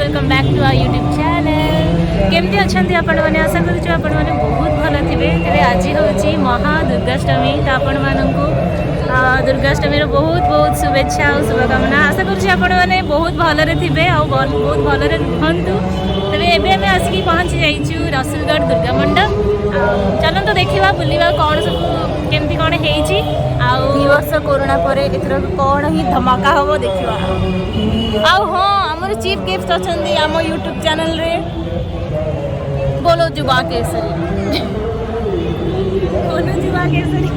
Welcome back to our YouTube channel. केमती अच्छा आपण मैंने आशा करूँ आपण मैंने बहुत भल थे। तेरे आज हूँ महादुर्गाष्टमी तो आपण मानू दुर्गाष्टमी बहुत बहुत शुभेच्छा और शुभकामना। आशा करें बहुत भलरे थे आ बहुत भलरे रुहतु। तेरे एवं आसिक पहुँची जाइचु रसुलगढ़ दुर्गा मंडप। चलो तो देखा बुलवा कौन सब केमती कौन हो वर्ष कोरोना पर एथर कौन ही धमाका हम देखा। हाँ आमर चीफ गेस्ट अच्छा आम यूट्यूब चैनल रे बोलो जुबा केसरी बोलो जुबा केसरी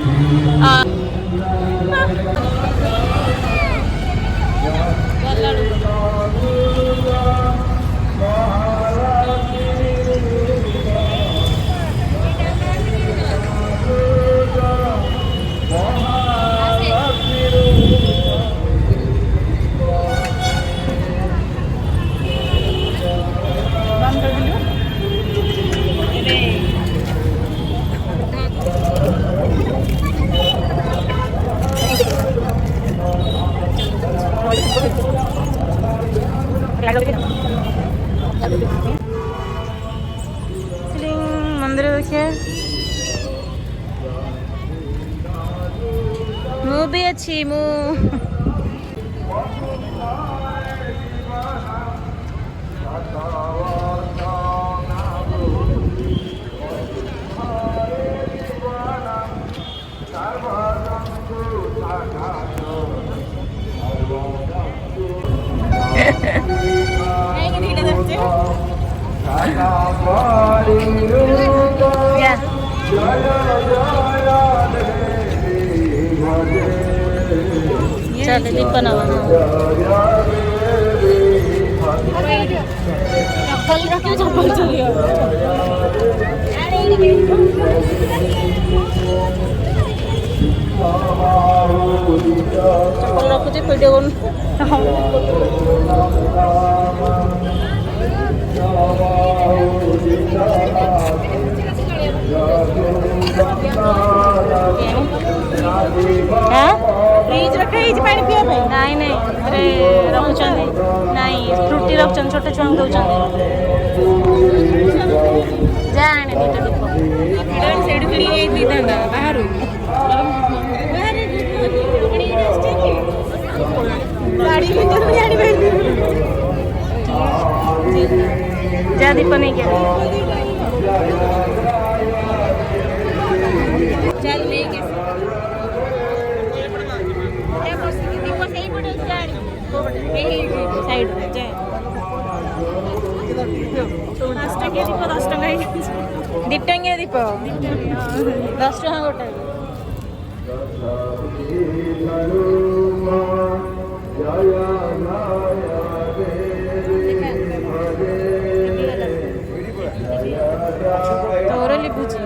मंदिर देखिए मु भी अच्छी मु चल दीप चप्पल रखुचे वीडियो फ्रिज रखे पानी पीवा नाई नाई रखुं नाई फ्रुटी रखुन छोटे छुआ दौरान जा बाहर जा दीप नहीं क्या चल लेके साइड 5 टंकिया दीप 10 टंका 2 टंकिया दीप 10 टंका गोटे तोर लिखुची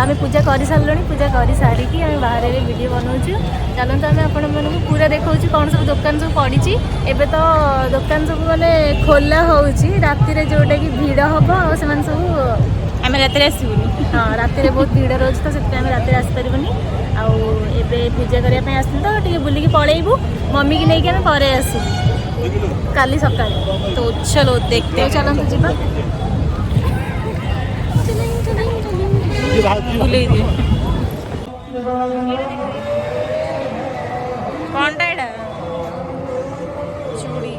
आम पूजा कर सारे पूजा कर सारिकी आम बाहर वीडियो बनाऊँ चलते आम आपण मानक पूरा देखा कौन सब दुकान सब पड़ी एबे तो दुकान सब माने खोला होउची राति जोटा कि भिड़ हम से सब आम रात आसबुनि हाँ राति बहुत भिड़ रोज तो से राति आसपारे आबे पूजा करने आसलु तो टे बुलिकी पलैबू मम्मी की लेकिन आम पर आसू काली सका तो चलो देखते चलते जीवा बुले दिए कौन टा एटा चूड़ी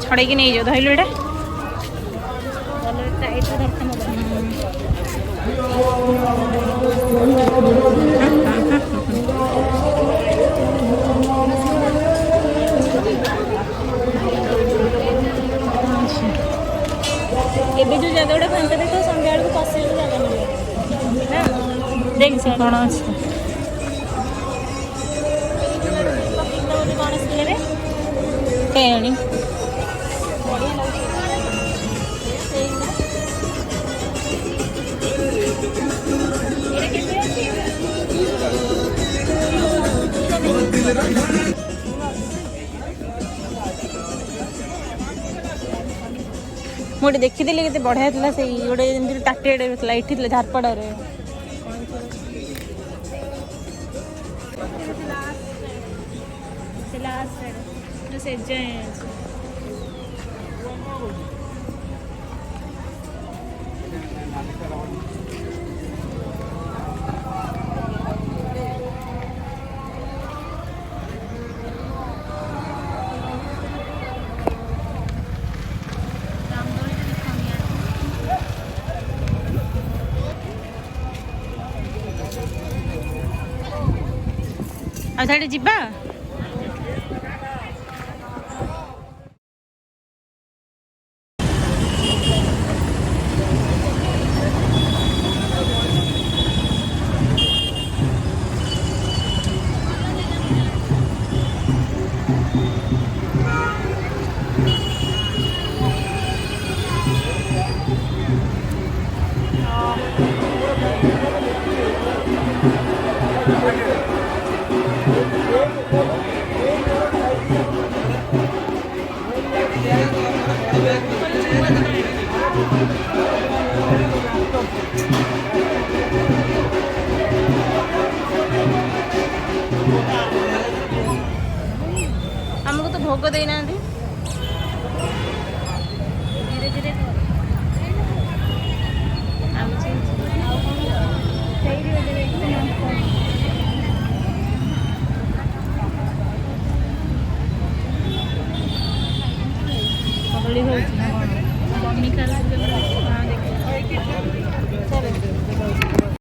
छड़े नहीं जाओ धैलु एटा एबे जो जगह गोटे फांका देख संध्या बेलू पशे जगह मिले देख से कौन अच्छे कौन सिले कहीं मुझे देखी के बढ़िया था से गोटे जमी टाटेड लाइट थी झारपड़ा साढ़े जीवा हमको तो भोग देना